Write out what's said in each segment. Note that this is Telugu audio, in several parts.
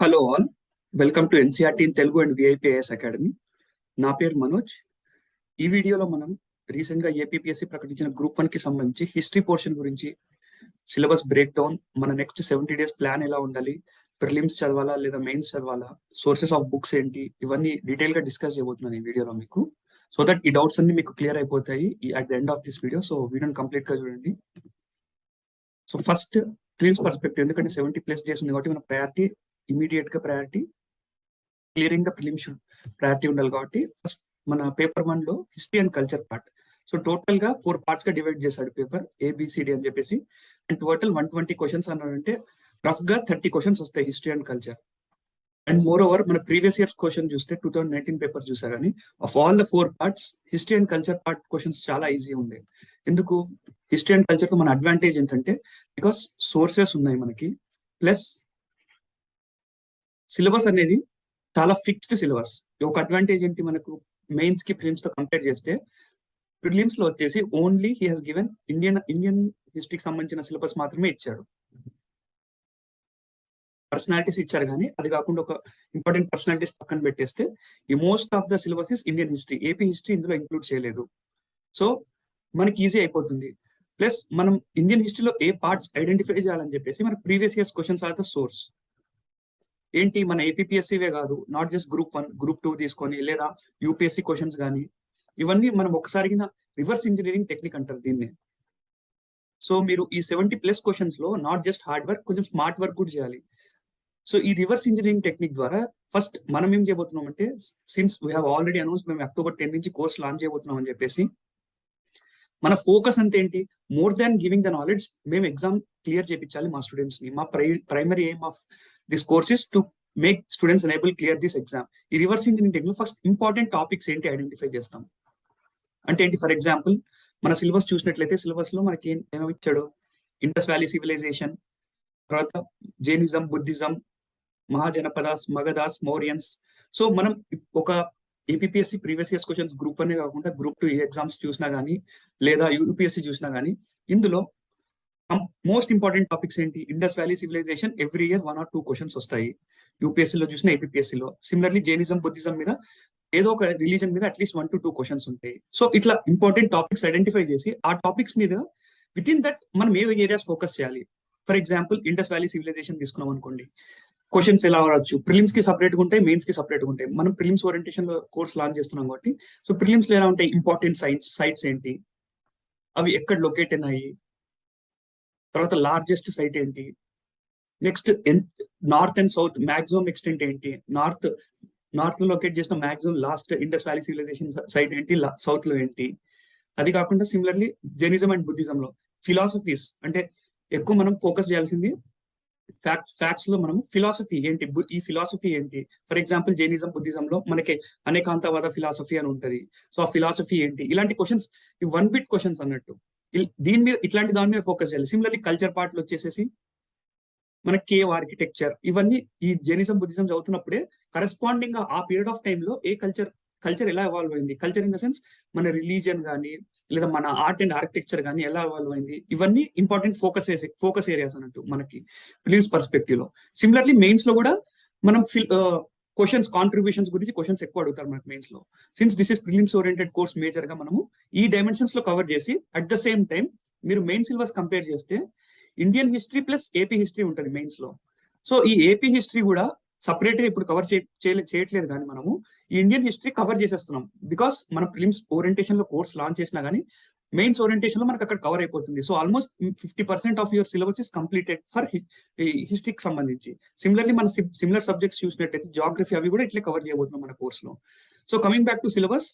Hello all, welcome to NCERT in Telugu and VIPIS academy. నా పేరు మనోజ్. ఈ వీడియోలో మనం రీసెంట్గా ఏపీపీఎస్సీ ప్రకటించిన గ్రూప్ 1 కి సంబంధించి హిస్టరీ పోర్షన్ గురించి, సిలబస్ బ్రేక్ డౌన్, మన నెక్స్ట్ 70 days ప్లాన్ ఎలా ఉండాలి, ప్రిలిమ్స్ చదవాలా లేదా మెయిన్స్ చదవాలా, సోర్సెస్ ఆఫ్ బుక్స్ ఏంటి, ఇవన్నీ డీటెయిల్ గా డిస్కస్ చేయబోతున్నాను ఈ వీడియోలో మీకు. సో దట్ ఈ డౌట్స్ అన్ని మీకు క్లియర్ అయిపోతాయి at the end of this video. So వీడియోని కంప్లీట్ గా చూడండి. సో ఫస్ట్ ప్రిలిమ్స్ పర్స్పెక్టివ్, ఎందుకంటే 70+ days ఉంది కాబట్టి మన ప్రయారిటీ ఇమీడియట్ గా priority clearing the prelims priority ఉండాలి. కాబట్టి ఫస్ట్ మన పేపర్ 1 లో history and culture part. So total గా 4 parts గా డివైడ్ చేశాడు పేపర్ ఏబిసిడి అని చెప్పేసి. అండ్ టోటల్ 120 questions అన్నాడంటే రఫ్ గా 30 questions వస్తాయి history and culture. And more over మన ప్రీవియస్ ఇయర్స్ క్వశ్చన్ చూస్తే 2019 పేపర్ చూసా కానీ of all the 4 parts history and culture part questions చాలా ఈజీ ఉండే. ఎందుకు? హిస్టరీ అండ్ కల్చర్ తో మన అడ్వాంటేజ్ ఏంటంటే బికాస్ సోర్సెస్ ఉన్నాయి మనకి, ప్లస్ సిలబస్ అనేది చాలా ఫిక్స్డ్ సిలబస్. ఒక అడ్వాంటేజ్ ఏంటి మనకు మెయిన్స్ కి ప్రిలిమ్స్ తో కంపేర్ చేస్తే, ప్రిలిమ్స్ లో వచ్చేసి only he has given Indian హిస్టరీకి సంబంధించిన సిలబస్ మాత్రమే ఇచ్చాడు. పర్సనాలిటీస్ ఇచ్చారు కానీ అది కాకుండా ఒక ఇంపార్టెంట్ పర్సనాలిటీస్ పక్కన పెట్టేస్తే ఈ most of the syllabus is Indian history. AP history ఇందులో ఇంక్లూడ్ చేయలేదు. సో మనకి ఈజీ అయిపోతుంది. ప్లస్ మనం ఇండియన్ హిస్టరీలో ఏ పార్ట్స్ ఐడెంటిఫై చేయాలని చెప్పేసి మన previous years questions are the source. ఏంటి మన ఏపీపీఎస్సీవే కాదు, నాట్ జస్ట్ గ్రూప్ 1, గ్రూప్ 2 తీసుకొని లేదా యూపీఎస్సీ క్వశ్చన్స్ కానీ ఇవన్నీ మనం ఒకసారి రివర్స్ ఇంజనీరింగ్ టెక్నిక్ అంటారు దీన్ని. సో మీరు ఈ 70+ questions లో నాట్ జస్ట్ హార్డ్ వర్క్, కొంచెం స్మార్ట్ వర్క్ కూడా చేయాలి. సో ఈ రివర్స్ ఇంజనీరింగ్ టెక్నిక్ ద్వారా ఫస్ట్ మనం ఏం చేయబోతున్నాం అంటే, since we have already announce మేము October 10 నుంచి కోర్స్ లాంచ్ చేయబోతున్నాం అని చెప్పేసి, మన ఫోకస్ అంతా ఏంటి? More than giving the knowledge, మేము ఎగ్జామ్ క్లియర్ చేయించాలి మా స్టూడెంట్స్ ని. మా primary aim of this course is to make students enable clear this exam. ఈ reverse engineering technique first important topics ఏంటి ఐడెంటిఫై చేస్తాం. అంటే ఏంటి? ఫర్ ఎగ్జాంపుల్ మన సిలబస్ చూసినట్లయితే సిలబస్ లో మనకి ఏమేమి ఇచ్చాడు? ఇండస్ వ్యాలీ సివిలైజేషన్, తర్వాత జైనిజం, బుద్ధిజం, మహాజనపదాస్, మగధాస్, మౌర్యన్స్. సో మనం ఒక APPSC previous years questions group 1 కాకుండా గ్రూప్ 2 ఎగ్జామ్స్ చూసినా కానీ లేదా యూపీఎస్సీ చూసినా కానీ ఇందులో మోస్ట్ ఇంపార్టెంట్ టాపిక్స్ ఏంటి? Indus valley civilisation every year 1 or 2 questions వస్తాయి. యూపీఎస్సీలో చూసిన ఏపీపీఎస్సీలో. సిమిలర్లీ జైనిజం, బుద్ధిజం మీద ఏదో ఒక రిలీజన్ మీద అట్లీస్ట్ 1 to 2 questions ఉంటాయి. సో ఇట్లా ఇంపార్టెంట్ టాపిక్స్ ఐడెంటిఫై చేసి ఆ టాపిక్స్ మీద విత్ ఇన్ దట్ మనం ఏ ఏరియాస్ ఫోకస్ చేయాలి. For example Indus valley civilisation తీసుకున్నాం అనుకోండి, క్వశ్చన్స్ ఎలా రావచ్చు? ప్రిలిమ్స్ కి సపరేట్ గా ఉంటాయి, మెయిన్స్ కి సపరేట్ గా ఉంటాయి. మనం ప్రిలిమ్స్ ఓరియంటేషన్ లో కోర్స్ లాంచ్ చేస్తున్నాం కాబట్టి సో ప్రిలిమ్స్ లో ఎలా ఉంటాయి? ఇంపార్టెంట్ సైట్స్ ఏంటి, అవి ఎక్కడ లొకేట్ అయినాయి, తర్వాత లార్జెస్ట్ సైట్ ఏంటి, next north and south maximum extent ఏంటి, నార్త్ లో లొకేట్ చేసిన maximum last Indus valley civilisation site ఏంటి, సౌత్ లో ఏంటి. అది కాకుండా సిమిలర్లీ జైనిజం అండ్ బుద్ధిజం లో ఫిలాసఫీస్, అంటే ఎక్కువ మనం ఫోకస్ చేయాల్సింది ఫ్యాక్ట్స్ లో మనం ఫిలాసఫీ ఏంటి, ఈ ఫిలాసఫీ ఏంటి. ఫర్ ఎగ్జాంపుల్ జైనిజం, బుద్ధిజం లో మనకి అనేకాంతవాద ఫిలాసఫీ అని ఉంటది. సో ఆ ఫిలాసఫీ ఏంటి, ఇలాంటి క్వశ్చన్స్, ఈ 1 bit క్వశ్చన్స్ అన్నట్టు దీని మీద, ఇట్లాంటి దాని మీద ఫోకస్ చేయాలి. సిమిలర్లీ కల్చర్ పార్ట్ లో వచ్చేసేసి మన కేవ్ ఆర్కిటెక్చర్, ఇవన్నీ ఈ జైనిజం, బుద్ధిజం చదువుతున్నప్పుడే కరెస్పాండింగ్ ఆ పీరియడ్ ఆఫ్ టైమ్ లో ఏ కల్చర్ ఎలా ఎవాల్వ్ అయింది, కల్చర్ ఇన్ ద సెన్స్ మన రిలీజియన్ కానీ లేదా మన ఆర్ట్ అండ్ ఆర్కిటెక్చర్ కానీ ఎలా ఎవాల్వ్ అయింది, ఇవన్నీ ఇంపార్టెంట్ ఫోకస్ ఏరియాస్ అన్నట్టు మనకి ప్రిలిమ్స్ పర్స్పెక్టివ్ లో. సిమిలర్లీ మెయిన్స్ లో కూడా మనం క్వశ్చన్స్ కాంట్రిబ్యూషన్స్ గురించి క్వశ్చన్స్ ఎక్కువ అడుగుతారు మనకి మెయిన్స్ లో. Since this is prelims oriented course major గా మనము ఈ డైమెన్షన్స్ లో కవర్ చేసి అట్ ద సేమ్ టైం మీరు మెయిన్ సిలబస్ కంపేర్ చేస్తే Indian history plus AP history ఉంటుంది మెయిన్స్ లో. సో ఈ ఏపీ హిస్టరీ కూడా సపరేట్ గా ఇప్పుడు కవర్ చేయట్లేదు కానీ మనము ఈ ఇండియన్ హిస్టరీ కవర్ చేసేస్తున్నాం. బికాస్ మన ప్రిలిమ్స్ ఓరియంటేషన్ లో కోర్స్ లాంచ్ చేసినా కానీ మెయిన్స్ ఓరియంటేషన్ లో మనకు అక్కడ కవర్ అయిపోతుంది. So almost 50% of your syllabus is completed for హిస్టరీకి సంబంధించి. సిమిలర్లీ మన సిమిలర్ సబ్జెక్ట్స్ చూసినట్టయితే జాగ్రఫీ, అవి కూడా ఇట్లా కవర్ చేయబోతున్నాం మన కోర్స్ లో. So coming back to syllabus,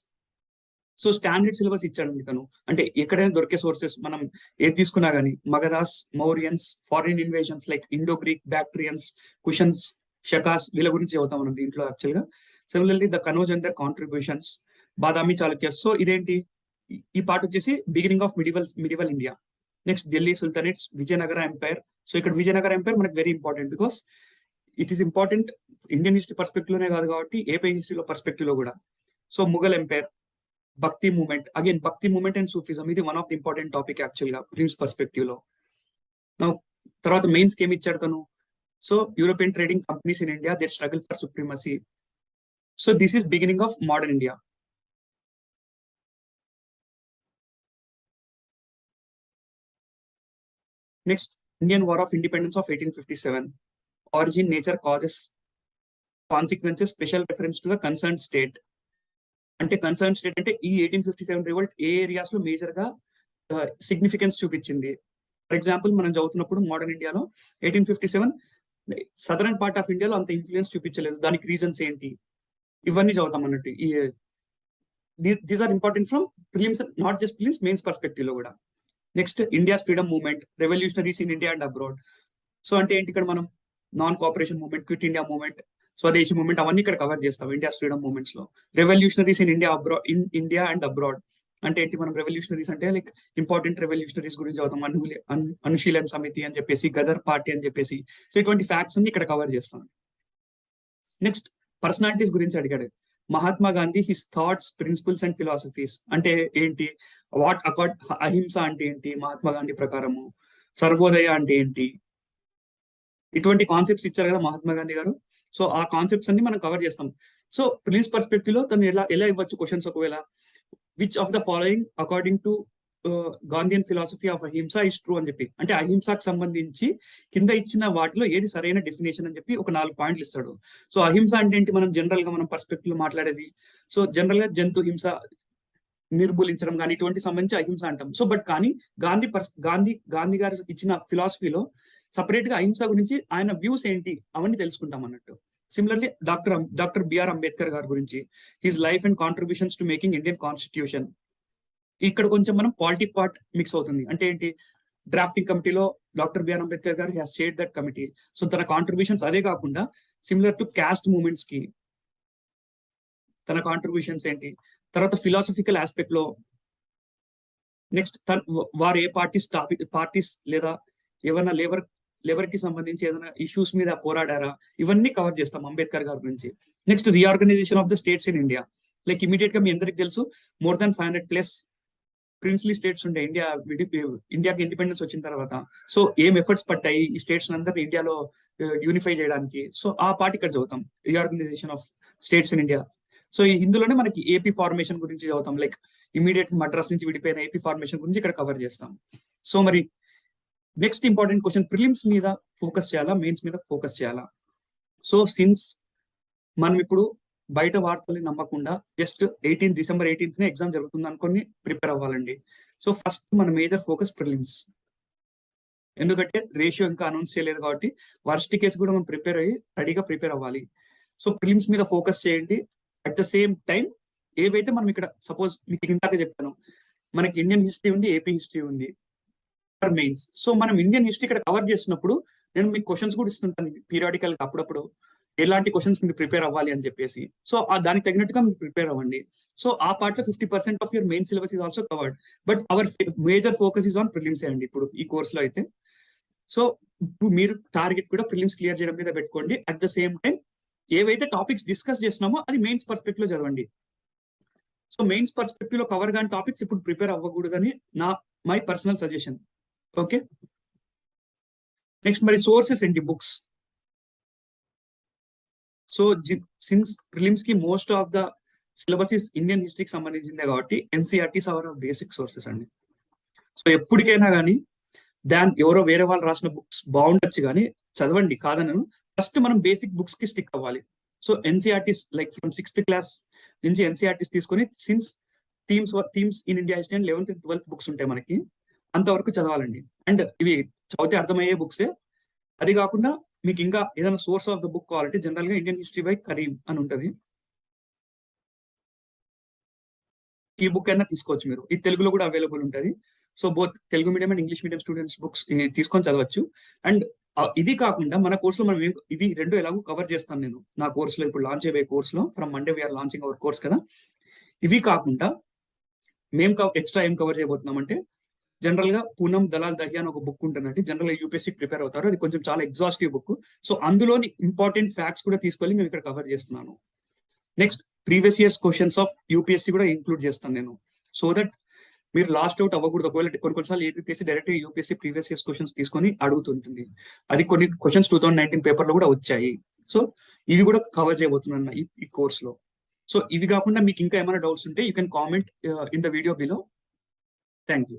so standard syllabus ఇచ్చాడు తను. అంటే ఎక్కడైనా దొరికే సోర్సెస్ మనం ఏది తీసుకున్నా కానీ Magadhas, Mauryans, foreign invasions like Indo Greek, Bactrians, Kushans, Shakas, వీళ్ళ గురించి చదువుతాం మనం దీంట్లో యాక్చువల్ గా. Similarly the Kannauj and their contributions, Badami Chalukyas. So ఇదేంటి? ఈ పార్ట్ వచ్చేసి beginning of medieval India. Next Delhi sultanates, Vijayanagara empire. So ఇక్కడ విజయనగర ఎంపైర్ మనకి very important because it is important Indian history perspective లోనే కాదు కాబట్టి ఏపీ హిస్టరీలో పర్స్పెక్టివ్ లో కూడా. So Mughal empire, bhakti movement, again భక్తి మూవ్మెంట్ అండ్ సూఫిజం, ఇది one of the important topic actual గా ప్రిలిమ్స్ పర్స్పెక్టివ్ లో. తర్వాత మెయిన్స్ కి ఏమి ఇచ్చాడు తను? So European trading companies in India, they struggle for supremacy. So this is beginning of modern India. Next, Indian War of Independence of 1857. Origin, nature, causes, consequences, special reference to the concerned state. అంటే కన్సర్న్ స్టేట్ అంటే ఈ 1857 రివోల్ట్ ఏ ఏరియాస్ లో మేజర్ గా సిగ్నిఫికెన్స్ చూపించింది. ఫర్ ఎగ్జాంపుల్ మనం చదువుతున్నప్పుడు మోడర్న్ ఇండియాలో 1857 సదరన్ పార్ట్ ఆఫ్ ఇండియాలో అంత ఇన్ఫ్లుయెన్స్ చూపించలేదు, దానికి రీజన్స్ ఏంటి, ఇవన్నీ చదువుతాం అన్నట్టు. These are important from prelims, not just prelims, mains perspective లో కూడా. Next, India's freedom movement, revolutionaries in India and abroad. So అంటే ఏంటి, ఇక్కడ మనం non cooperation movement, quit India movement, Swadeshi movement అవన్నీ ఇక్కడ కవర్ చేస్తాం ఇండియాస్ ఫ్రీడమ్ మూవ్మెంట్స్ లో. Revolutionaries in India and abroad అంటే ఏంటి, మనం రెవల్యూషనరీస్ అంటే లైక్ ఇంపార్టెంట్ రెవల్యూషనరీస్ గురించి చదువుతాం, అనుశీలన్ సమితి అని చెప్పేసి, గదర్ పార్టీ అని చెప్పేసి. సో ఇటువంటి ఫ్యాక్ట్స్ అన్ని ఇక్కడ కవర్ చేస్తాం. నెక్స్ట్, పర్సనాలిటీస్ గురించి అడిగాడు. Mahatma Gandhi, his thoughts, principles and philosophies అంటే ఏంటి, అహింస అంటే ఏంటి మహాత్మా గాంధీ ప్రకారము, సర్వోదయ అంటే ఏంటి, ఇటువంటి కాన్సెప్ట్స్ ఇచ్చారు కదా మహాత్మా గాంధీ గారు. సో ఆ కాన్సెప్ట్స్ అన్ని మనం కవర్ చేస్తాం. సో ప్రిలిమ్స్ పర్స్పెక్టివ్ లో తను ఎలా ఇవ్వచ్చు క్వశ్చన్స్, ఒకవేళ which of the following according to Gandhian philosophy of అహింస ఇస్ ట్రూ అని చెప్పి, అంటే అహింసకు సంబంధించి కింద ఇచ్చిన వాటిలో ఏది సరైన డెఫినేషన్ అని చెప్పి ఒక 4 పాయింట్లు ఇస్తాడు. సో అహింస అంటే ఏంటి, మనం జనరల్ గా మనం పర్స్పెక్టివ్ లో మాట్లాడేది. సో జనరల్ గా జంతు హింస నిర్మూలించడం కానీ ఇటువంటి సంబంధించి అహింస అంటాం. సో బట్ కానీ గాంధీ గారు ఇచ్చిన ఫిలాసఫీలో సపరేట్ గా అహింస గురించి ఆయన వ్యూస్ ఏంటి అవన్నీ తెలుసుకుంటాం అన్నట్టు. సిమిలర్లీ డాక్టర్ బిఆర్ అంబేద్కర్ గారి గురించి, his life and contributions to making Indian constitution. ఇక్కడ కొంచెం మనం పాలిటిక్ పార్ట్ మిక్స్ అవుతుంది. అంటే ఏంటి, డ్రాఫ్టింగ్ కమిటీలో డాక్టర్ బిఆర్ అంబేద్కర్ గారు has chaired that committee. So తన కాంట్రిబ్యూషన్స్ అదే కాకుండా సిమిలర్ టు క్యాస్ట్ మూవ్మెంట్స్ కి తన కాంట్రిబ్యూషన్స్ ఏంటి, తర్వాత ఫిలాసఫికల్ ఆస్పెక్ట్ లో నెక్స్ట్ వారు ఏ పార్టీస్ లేదా ఏమైనా లేబర్ కి సంబంధించి ఏదైనా ఇష్యూస్ మీద పోరాడారా, ఇవన్నీ కవర్ చేస్తాం అంబేద్కర్ గారి గురించి. Next, reorganisation of the states in India. Like immediate గా మీ అందరికి తెలుసు, మోర్ దాన్ 500+ ప్రిన్స్లీ స్టేట్స్ ఉండే ఇండియాకి ఇండిపెండెన్స్ వచ్చిన తర్వాత. సో ఏం ఎఫర్ట్స్ పట్టాయి ఈ స్టేట్స్ అందరినీ ఇండియాలో యూనిఫై చేయడానికి. సో ఆ పార్ట్ ఇక్కడ చదువుతాం, reorganisation of states in India. So ఇందులోనే మనకి ఏపీ ఫార్మేషన్ గురించి చదువుతాం, లైక్ ఇమీడియట్ మద్రాస్ నుంచి విడిపోయిన ఏపీ ఫార్మేషన్ గురించి ఇక్కడ కవర్ చేస్తాం. సో మరి నెక్స్ట్ ఇంపార్టెంట్ క్వశ్చన్, ప్రిలిమ్స్ మీద ఫోకస్ చేయాలా, మెయిన్స్ మీద ఫోకస్ చేయాలా? సో సిన్స్ మనం ఇప్పుడు బయట వార్తల్ని నమ్మకుండా జస్ట్ డిసెంబర్ 18th ఎగ్జామ్ జరుగుతుంది అనుకొని ప్రిపేర్ అవ్వాలండి. సో ఫస్ట్ మన మేజర్ ఫోకస్ ప్రిలిమ్స్, ఎందుకంటే రేషియో ఇంకా అనౌన్స్ చేయలేదు కాబట్టి వర్స్ట్ కేసు కూడా మనం రెడీగా ప్రిపేర్ అవ్వాలి. సో ప్రిలిమ్స్ మీద ఫోకస్ చేయండి. అట్ ద సేమ్ టైం ఏవైతే మనం ఇక్కడ సపోజ్ మీకు ఇందాక చెప్పాను, మనకి ఇండియన్ హిస్టరీ ఉంది, ఏపీ హిస్టరీ ఉంది ఫర్ మెయిన్స్. సో మనం ఇండియన్ హిస్టరీ ఇక్కడ కవర్ చేసినప్పుడు నేను మీకు క్వశ్చన్స్ కూడా ఇస్తుంటాను పీరియాడికల్ గా, అప్పుడప్పుడు ఎలాంటి క్వశ్చన్స్ మీరు ప్రిపేర్ అవ్వాలి అని చెప్పేసి. సో దానికి తగినట్టుగా మీరు ప్రిపేర్ అవ్వండి. సో ఆ పార్ట్ లో 50% of your main syllabus is also covered. But our major focus is on prelims అండి ఇప్పుడు ఈ కోర్స్ లో అయితే. సో ఇప్పుడు మీరు టార్గెట్ కూడా ప్రిలిమ్స్ క్లియర్ చేయడం మీద పెట్టుకోండి. అట్ ద సేమ్ టైం ఏవైతే టాపిక్స్ డిస్కస్ చేస్తున్నామో అది మెయిన్స్ పర్స్పెక్టివ్ లో చదవండి. సో మెయిన్స్ పర్స్పెక్టివ్ లో కవర్ కాని టాపిక్స్ ఇప్పుడు ప్రిపేర్ అవ్వకూడదని my personal suggestion. Okay, next మరి సోర్సెస్ ఏంటి, బుక్స్. సో సిన్స్ ప్రిలిమ్స్ కి most of the syllabus is Indian హిస్టరీకి సంబంధించిందే కాబట్టి ఎన్సీఆర్టీస్ అవర్ బేసిక్ సోర్సెస్ అండి. సో ఎప్పటికైనా కానీ ఎవరో వేరే వాళ్ళు రాసిన బుక్స్ బాగుండొచ్చు కానీ చదవండి కాదనను, ఫస్ట్ మనం బేసిక్ బుక్స్ కి స్టిక్ అవ్వాలి. So NCERTs like from 6th class నుంచి ఎన్సీఆర్టీస్ తీసుకొని since themes in India history and 11th and 12th books ఉంటాయి మనకి, అంతవరకు చదవాలండి. అండ్ ఇవి చదివితే అర్థమయ్యే బుక్సే. అది కాకుండా మీకు ఇంకా ఏదైనా సోర్స్ ఆఫ్ ద బుక్ కావాలంటే జనరల్ గా ఇండియన్ హిస్టరీ బై కరీం అని ఉంటుంది, ఈ బుక్ అయినా తీసుకోవచ్చు మీరు. ఇది తెలుగులో కూడా అవైలబుల్ ఉంటుంది. So both Telugu medium and English medium students books తీసుకొని చదవచ్చు. అండ్ ఇది కాకుండా మన కోర్సులో మనం ఇవి రెండు ఎలాగో కవర్ చేస్తాను నేను నా కోర్సులో, ఇప్పుడు లాంచ్ అయిపోయే కోర్సులో. From Monday we're launching our course కదా. ఇవి కాకుండా మేము ఎక్స్ట్రా ఏం కవర్ చేయబోతున్నాం అంటే, జనరల్ గా పూనం దలాల్ దహియా అని ఒక బుక్ ఉంటుందండి. జనరల్ గా యూపీఎస్సీ ప్రిపేర్ అవుతారు, అది కొంచెం చాలా ఎగ్జాస్టివ్ బుక్. సో అందులోని ఇంపార్టెంట్ ఫ్యాక్ట్స్ కూడా తీసుకొని మేము ఇక్కడ కవర్ చేస్తున్నాను. Next, previous years questions of UPSC కూడా ఇంక్లూడ్ చేస్తాను నేను. సో దట్ మీరు లాస్ట్ అవుట్ అవ్వకూడదు. ఒకవేళ కొన్నిసార్లు APSC direct UPSC previous years questions తీసుకొని అడుగుతుంటుంది. అది కొన్ని క్వశ్చన్స్ 2019 పేపర్ లో కూడా వచ్చాయి. సో ఇవి కూడా కవర్ చేయబోతున్నాను ఈ కోర్స్ లో. సో ఇవి కాకుండా మీకు ఇంకా ఏమైనా డౌట్స్ ఉంటే you can comment in the video below. Thank you.